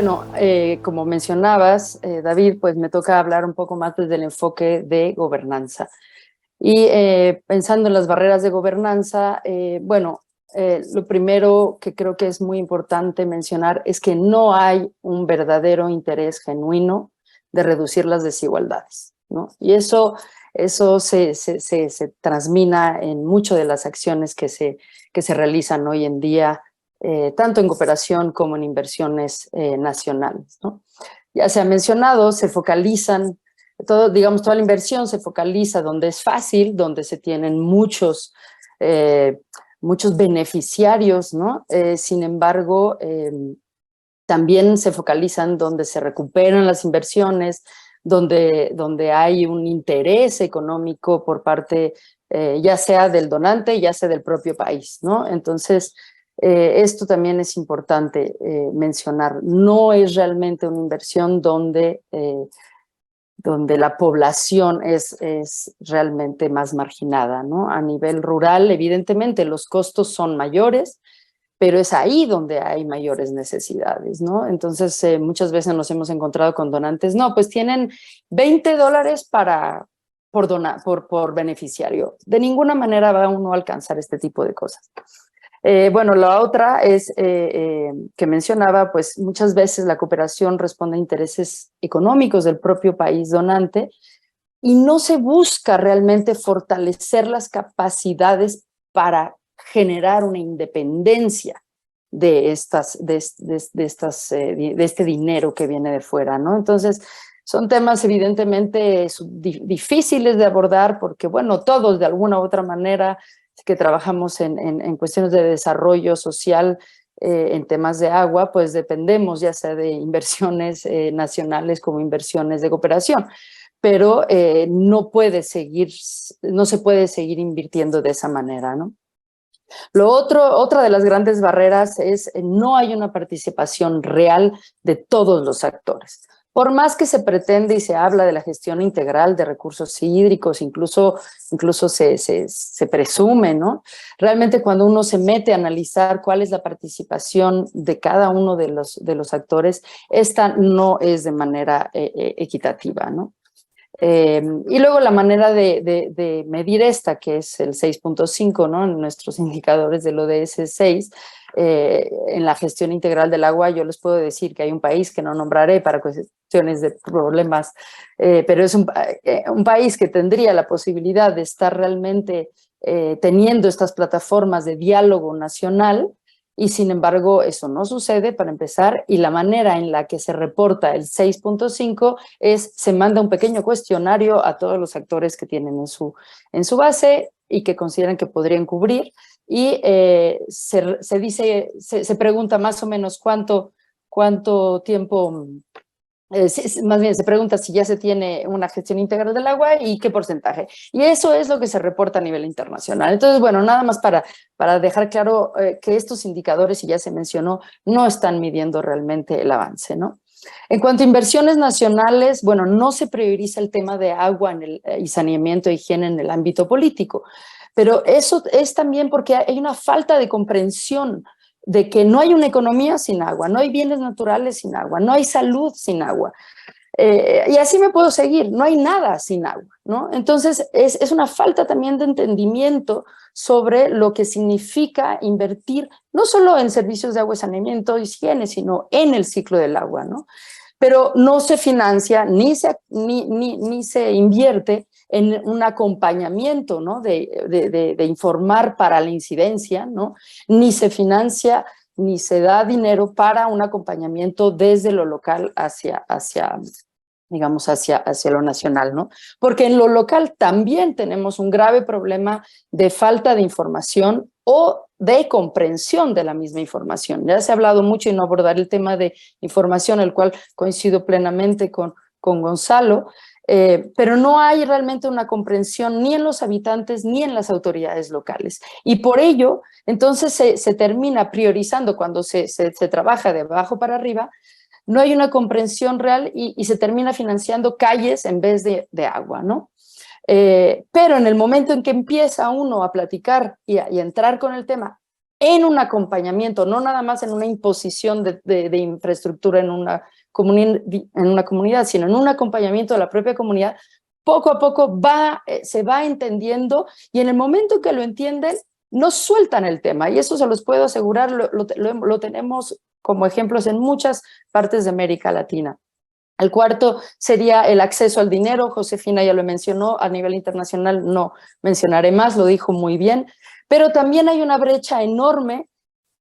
Bueno, como mencionabas, David, pues me toca hablar un poco más desde el enfoque de gobernanza. Y pensando en las barreras de gobernanza, lo primero que creo que es muy importante mencionar es que no hay un verdadero interés genuino de reducir las desigualdades, ¿no? Y eso se transmina en muchas de las acciones que se realizan hoy en día, tanto en cooperación como en inversiones nacionales, ¿no? Ya se ha mencionado, se focalizan toda la inversión se focaliza donde es fácil, donde se tienen muchos beneficiarios, ¿no? Sin embargo, también se focalizan donde se recuperan las inversiones, donde hay un interés económico por parte, ya sea del donante, ya sea del propio país, ¿no? Entonces, esto también es importante mencionar. No es realmente una inversión donde la población es realmente más marginada, ¿no? A nivel rural, evidentemente, los costos son mayores, pero es ahí donde hay mayores necesidades, ¿no? Entonces, muchas veces nos hemos encontrado con donantes, no, pues tienen $20 por beneficiario. De ninguna manera va uno a alcanzar este tipo de cosas. Bueno, la otra es que mencionaba, pues muchas veces la cooperación responde a intereses económicos del propio país donante y no se busca realmente fortalecer las capacidades para generar una independencia de este dinero que viene de fuera, ¿no? Entonces, son temas evidentemente difíciles de abordar porque, bueno, todos de alguna u otra manera que trabajamos en cuestiones de desarrollo social, en temas de agua, pues dependemos ya sea de inversiones nacionales como inversiones de cooperación, pero no se puede seguir invirtiendo de esa manera, ¿no? Otra de las grandes barreras es no hay una participación real de todos los actores. Por más que se pretende y se habla de la gestión integral de recursos hídricos, incluso se presume, ¿no? Realmente cuando uno se mete a analizar cuál es la participación de cada uno de los actores, esta no es de manera equitativa, ¿no? Y luego la manera de medir esta, que es el 6.5, ¿no? En nuestros indicadores del ODS 6, en la gestión integral del agua, yo les puedo decir que hay un país que no nombraré para cuestiones de problemas, pero es un país que tendría la posibilidad de estar realmente teniendo estas plataformas de diálogo nacional, y sin embargo eso no sucede para empezar, y la manera en la que se reporta el 6.5 se manda un pequeño cuestionario a todos los actores que tienen en su base y que consideran que podrían cubrir, y se pregunta más o menos cuánto tiempo, más bien se pregunta si ya se tiene una gestión integral del agua y qué porcentaje. Y eso es lo que se reporta a nivel internacional. Entonces, bueno, nada más para dejar claro que estos indicadores, y ya se mencionó, no están midiendo realmente el avance, ¿no? En cuanto a inversiones nacionales, bueno, no se prioriza el tema de agua y saneamiento e higiene en el ámbito político, pero eso es también porque hay una falta de comprensión de que no hay una economía sin agua, no hay bienes naturales sin agua, no hay salud sin agua. Y así me puedo seguir, no hay nada sin agua, ¿no? Entonces, es una falta también de entendimiento sobre lo que significa invertir no solo en servicios de agua y saneamiento y higiene, sino en el ciclo del agua, ¿no? Pero no se financia ni se invierte en un acompañamiento, ¿no? de informar para la incidencia, ¿no? Ni se financia ni se da dinero para un acompañamiento desde lo local digamos, hacia lo nacional, ¿no? Porque en lo local también tenemos un grave problema de falta de información o de comprensión de la misma información. Ya se ha hablado mucho, y no abordar el tema de información, el cual coincido plenamente con Gonzalo, pero no hay realmente una comprensión ni en los habitantes ni en las autoridades locales. Y por ello, entonces se termina priorizando cuando se trabaja de abajo para arriba. No hay una comprensión real y se termina financiando calles en vez de agua, ¿no? Pero en el momento en que empieza uno a platicar y a entrar con el tema, en un acompañamiento, no nada más en una imposición de infraestructura en una comunidad, sino en un acompañamiento de la propia comunidad, poco a poco se va entendiendo, y en el momento que lo entienden, no sueltan el tema, y eso se los puedo asegurar, lo tenemos como ejemplos en muchas partes de América Latina. El cuarto sería el acceso al dinero. Josefina ya lo mencionó, a nivel internacional no mencionaré más, lo dijo muy bien, pero también hay una brecha enorme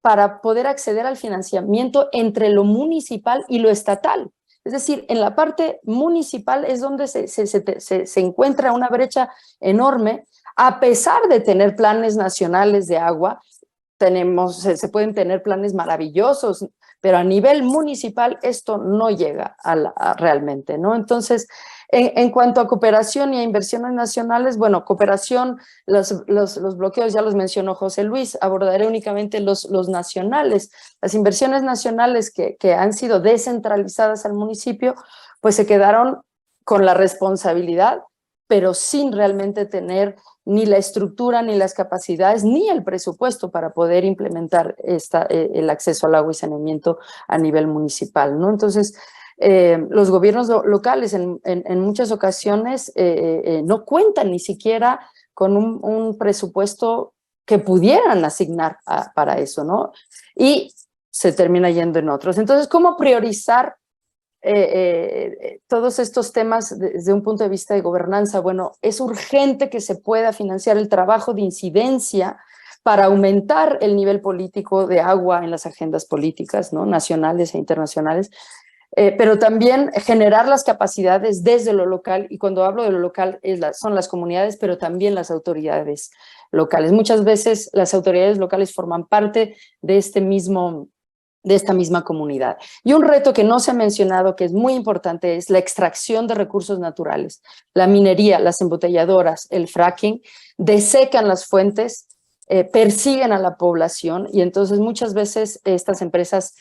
para poder acceder al financiamiento entre lo municipal y lo estatal. Es decir, en la parte municipal es donde se encuentra una brecha enorme, a pesar de tener planes nacionales de agua. Se pueden tener planes maravillosos, pero a nivel municipal esto no llega realmente, ¿no? Entonces, en cuanto a cooperación y a inversiones nacionales, bueno, cooperación, los bloqueos ya los mencionó José Luis, abordaré únicamente los nacionales. Las inversiones nacionales que han sido descentralizadas al municipio, pues se quedaron con la responsabilidad, pero sin realmente tener ni la estructura, ni las capacidades, ni el presupuesto para poder implementar el acceso al agua y saneamiento a nivel municipal, ¿no? Entonces, los gobiernos locales en muchas ocasiones no cuentan ni siquiera con un presupuesto que pudieran asignar para eso, ¿no? Y se termina yendo en otros. Entonces, ¿cómo priorizar todos estos temas desde un punto de vista de gobernanza? Bueno, es urgente que se pueda financiar el trabajo de incidencia para aumentar el nivel político de agua en las agendas políticas, ¿no?, nacionales e internacionales, pero también generar las capacidades desde lo local, y cuando hablo de lo local son las comunidades, pero también las autoridades locales. Muchas veces las autoridades locales forman parte de esta misma comunidad. Y un reto que no se ha mencionado, que es muy importante, es la extracción de recursos naturales. La minería, las embotelladoras, el fracking, desecan las fuentes, persiguen a la población, y entonces muchas veces estas empresas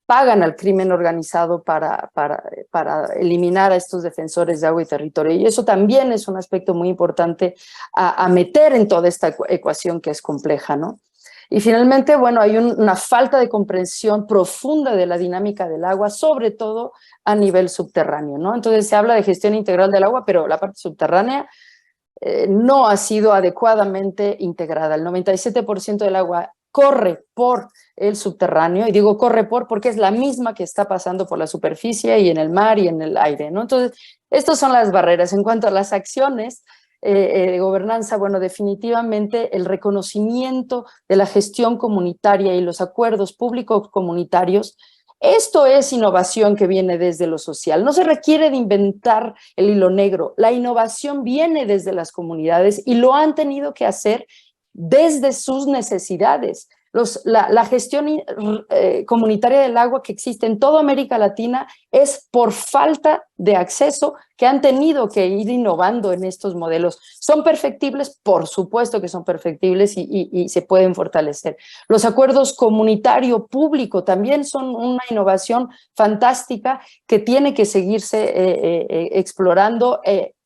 pagan al crimen organizado para eliminar a estos defensores de agua y territorio. Y eso también es un aspecto muy importante a meter en toda esta ecuación que es compleja, ¿no? Y finalmente, bueno, hay una falta de comprensión profunda de la dinámica del agua, sobre todo a nivel subterráneo, ¿no? Entonces se habla de gestión integral del agua, pero la parte subterránea no ha sido adecuadamente integrada. El 97% del agua corre por el subterráneo, y digo corre porque es la misma que está pasando por la superficie y en el mar y en el aire, ¿no? Entonces, estas son las barreras. En cuanto a las acciones de gobernanza, bueno, definitivamente el reconocimiento de la gestión comunitaria y los acuerdos públicos comunitarios, esto es innovación que viene desde lo social. No se requiere de inventar el hilo negro. La innovación viene desde las comunidades y lo han tenido que hacer desde sus necesidades. La gestión comunitaria del agua que existe en toda América Latina es por falta de acceso que han tenido que ir innovando en estos modelos. ¿Son perfectibles? Por supuesto que son perfectibles y se pueden fortalecer. Los acuerdos comunitario-público también son una innovación fantástica que tiene que seguirse explorando,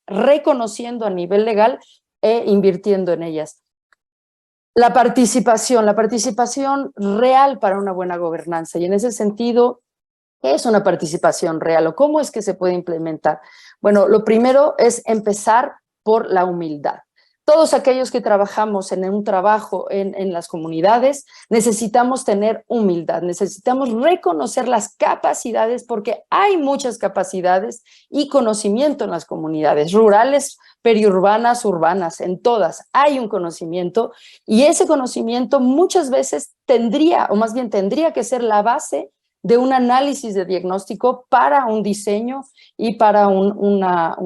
reconociendo a nivel legal e invirtiendo en ellas. La participación real para una buena gobernanza, y en ese sentido, ¿qué es una participación real o cómo es que se puede implementar? Bueno, lo primero es empezar por la humildad. Todos aquellos que trabajamos en un trabajo en las comunidades necesitamos tener humildad, necesitamos reconocer las capacidades, porque hay muchas capacidades y conocimiento en las comunidades rurales, periurbanas, urbanas, en todas hay un conocimiento, y ese conocimiento muchas veces tendría que ser la base de un análisis de diagnóstico para un diseño y para una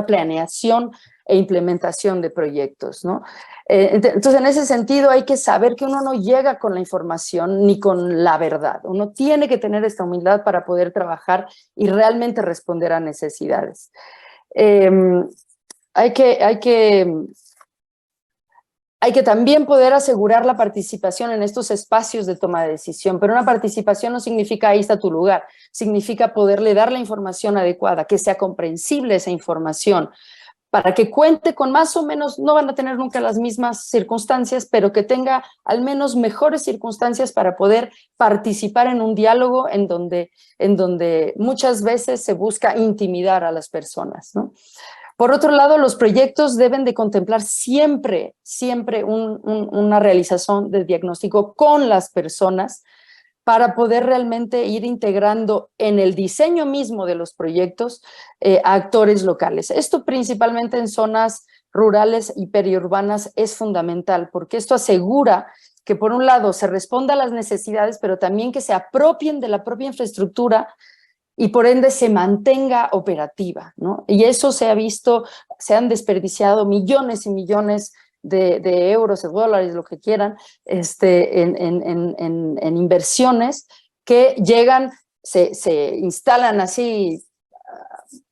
planeación e implementación de proyectos, ¿no? Entonces, en ese sentido, hay que saber que uno no llega con la información ni con la verdad. Uno tiene que tener esta humildad para poder trabajar y realmente responder a necesidades. Hay que también poder asegurar la participación en estos espacios de toma de decisión, pero una participación no significa ahí está tu lugar, significa poderle dar la información adecuada, que sea comprensible esa información, para que cuente con más o menos, no van a tener nunca las mismas circunstancias, pero que tenga al menos mejores circunstancias para poder participar en un diálogo en donde muchas veces se busca intimidar a las personas, ¿no? Por otro lado, los proyectos deben de contemplar siempre una realización de diagnóstico con las personas para poder realmente ir integrando en el diseño mismo de los proyectos a actores locales. Esto principalmente en zonas rurales y periurbanas es fundamental, porque esto asegura que por un lado se responda a las necesidades, pero también que se apropien de la propia infraestructura y por ende se mantenga operativa, ¿no? Y eso se ha visto, se han desperdiciado millones y millones de euros, de dólares, lo que quieran, en inversiones que llegan, se instalan así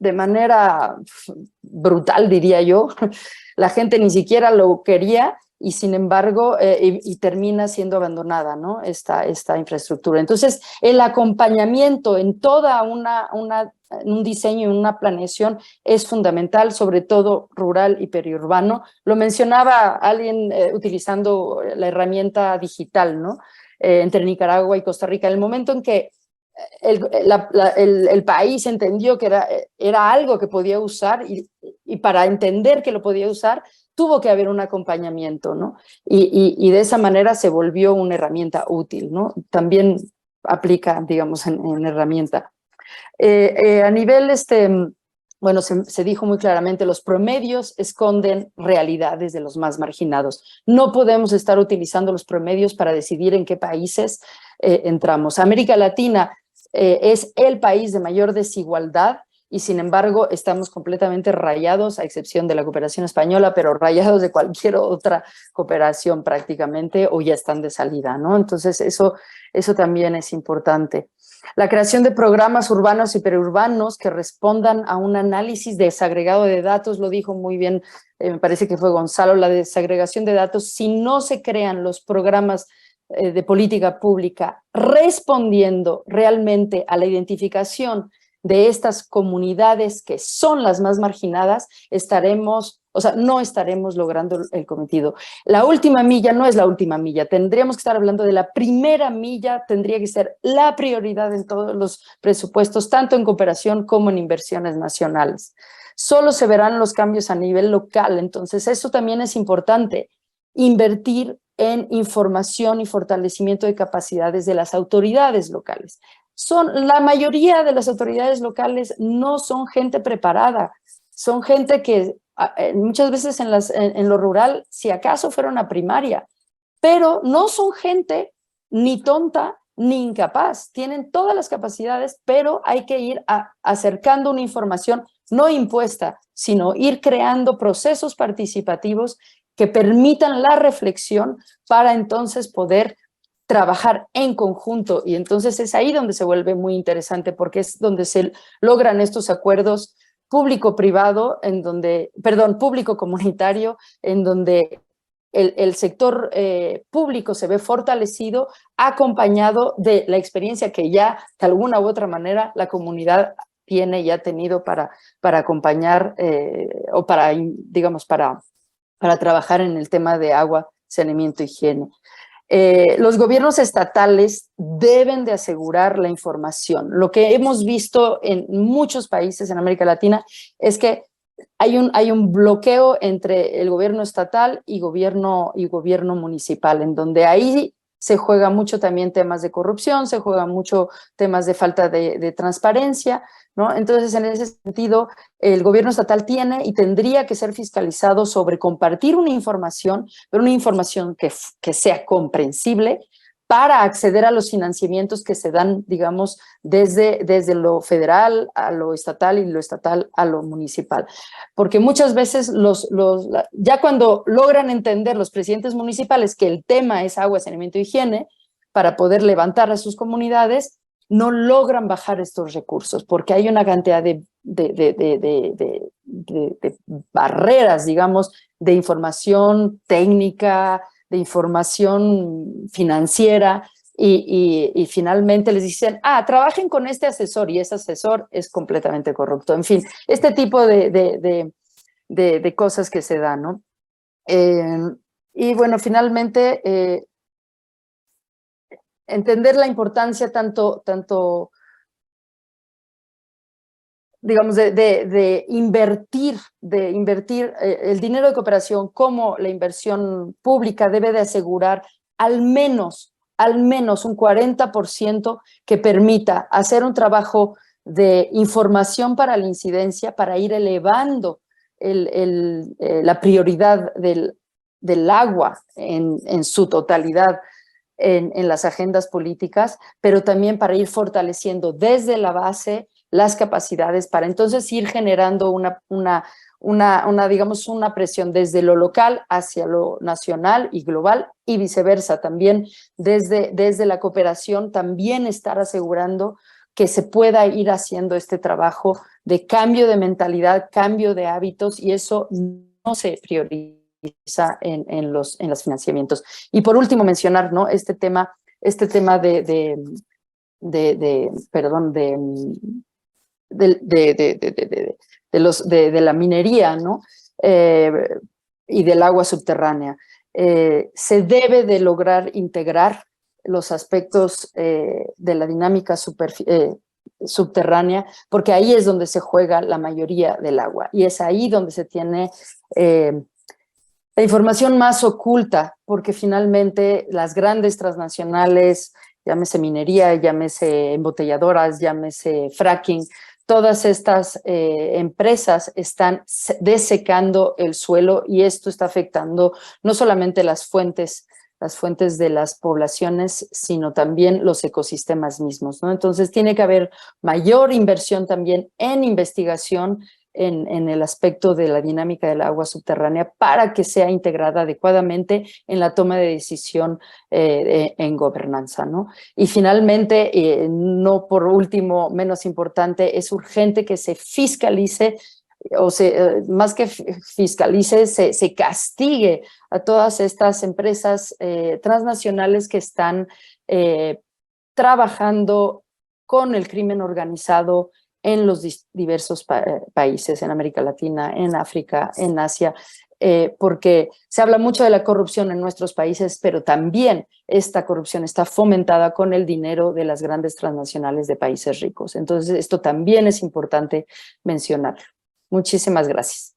de manera brutal, diría yo. La gente ni siquiera lo quería y sin embargo, y termina siendo abandonada, ¿no? Esta infraestructura. Entonces, el acompañamiento en toda un diseño, en una planeación es fundamental, sobre todo rural y periurbano. Lo mencionaba alguien utilizando la herramienta digital, ¿no? Entre Nicaragua y Costa Rica. El momento en que el país entendió que era algo que podía usar y para entender que lo podía usar, tuvo que haber un acompañamiento, ¿no? Y de esa manera se volvió una herramienta útil, ¿no? También aplica, digamos, en herramienta. A nivel, bueno, se dijo muy claramente, los promedios esconden realidades de los más marginados. No podemos estar utilizando los promedios para decidir en qué países entramos. América Latina es el país de mayor desigualdad y sin embargo estamos completamente rayados, a excepción de la cooperación española, pero rayados de cualquier otra cooperación prácticamente o ya están de salida, ¿no? Entonces eso también es importante. La creación de programas urbanos y periurbanos que respondan a un análisis desagregado de datos, lo dijo muy bien, me parece que fue Gonzalo, la desagregación de datos, si no se crean los programas de política pública respondiendo realmente a la identificación de estas comunidades que son las más marginadas, no estaremos logrando el cometido. La última milla no es la última milla, tendríamos que estar hablando de la primera milla, tendría que ser la prioridad en todos los presupuestos, tanto en cooperación como en inversiones nacionales. Solo se verán los cambios a nivel local, entonces eso también es importante, invertir en información y fortalecimiento de capacidades de las autoridades locales. La mayoría de las autoridades locales no son gente preparada, son gente que muchas veces en lo rural, si acaso fueron a primaria, pero no son gente ni tonta ni incapaz, tienen todas las capacidades, pero hay que ir acercando una información no impuesta, sino ir creando procesos participativos que permitan la reflexión para entonces poder trabajar en conjunto, y entonces es ahí donde se vuelve muy interesante porque es donde se logran estos acuerdos público-privado, público-comunitario, en donde el sector público se ve fortalecido, acompañado de la experiencia que ya de alguna u otra manera la comunidad tiene y ha tenido para acompañar o para trabajar en el tema de agua, saneamiento, higiene. Los gobiernos estatales deben de asegurar la información. Lo que hemos visto en muchos países en América Latina es que hay un bloqueo entre el gobierno estatal y gobierno municipal, en donde ahí se juega mucho también temas de corrupción, se juega mucho temas de falta de transparencia, ¿no? Entonces, en ese sentido, el gobierno estatal tiene y tendría que ser fiscalizado sobre compartir una información, pero una información que sea comprensible para acceder a los financiamientos que se dan, digamos, desde lo federal a lo estatal y lo estatal a lo municipal. Porque muchas veces ya cuando logran entender los presidentes municipales que el tema es agua, saneamiento, higiene, para poder levantar a sus comunidades, no logran bajar estos recursos porque hay una cantidad de barreras, digamos, de información técnica, de información financiera y finalmente les dicen, trabajen con este asesor y ese asesor es completamente corrupto. En fin, este tipo de de cosas que se dan, ¿no? Y bueno, finalmente, entender la importancia tanto digamos, de invertir el dinero de cooperación como la inversión pública debe de asegurar al menos un 40% que permita hacer un trabajo de información para la incidencia, para ir elevando la prioridad del agua en su totalidad en las agendas políticas, pero también para ir fortaleciendo desde la base las capacidades para entonces ir generando digamos, una presión desde lo local hacia lo nacional y global y viceversa. También desde la cooperación, también estar asegurando que se pueda ir haciendo este trabajo de cambio de mentalidad, cambio de hábitos, y eso no se prioriza en los financiamientos. Y por último mencionar, ¿no?, este tema perdón, de la minería, ¿no? Y del agua subterránea. Se debe de lograr integrar los aspectos de la dinámica subterránea, porque ahí es donde se juega la mayoría del agua, y es ahí donde se tiene la información más oculta, porque finalmente las grandes transnacionales, llámese minería, llámese embotelladoras, llámese fracking, todas estas empresas están desecando el suelo, y esto está afectando no solamente las fuentes de las poblaciones, sino también los ecosistemas mismos, ¿no? Entonces tiene que haber mayor inversión también en investigación en el aspecto de la dinámica del agua subterránea para que sea integrada adecuadamente en la toma de decisión en gobernanza, ¿no? Y finalmente, no por último, menos importante, es urgente que se fiscalice, más que fiscalice, se castigue a todas estas empresas transnacionales que están trabajando con el crimen organizado en los diversos países, en América Latina, en África, en Asia, porque se habla mucho de la corrupción en nuestros países, pero también esta corrupción está fomentada con el dinero de las grandes transnacionales de países ricos. Entonces, esto también es importante mencionar. Muchísimas gracias.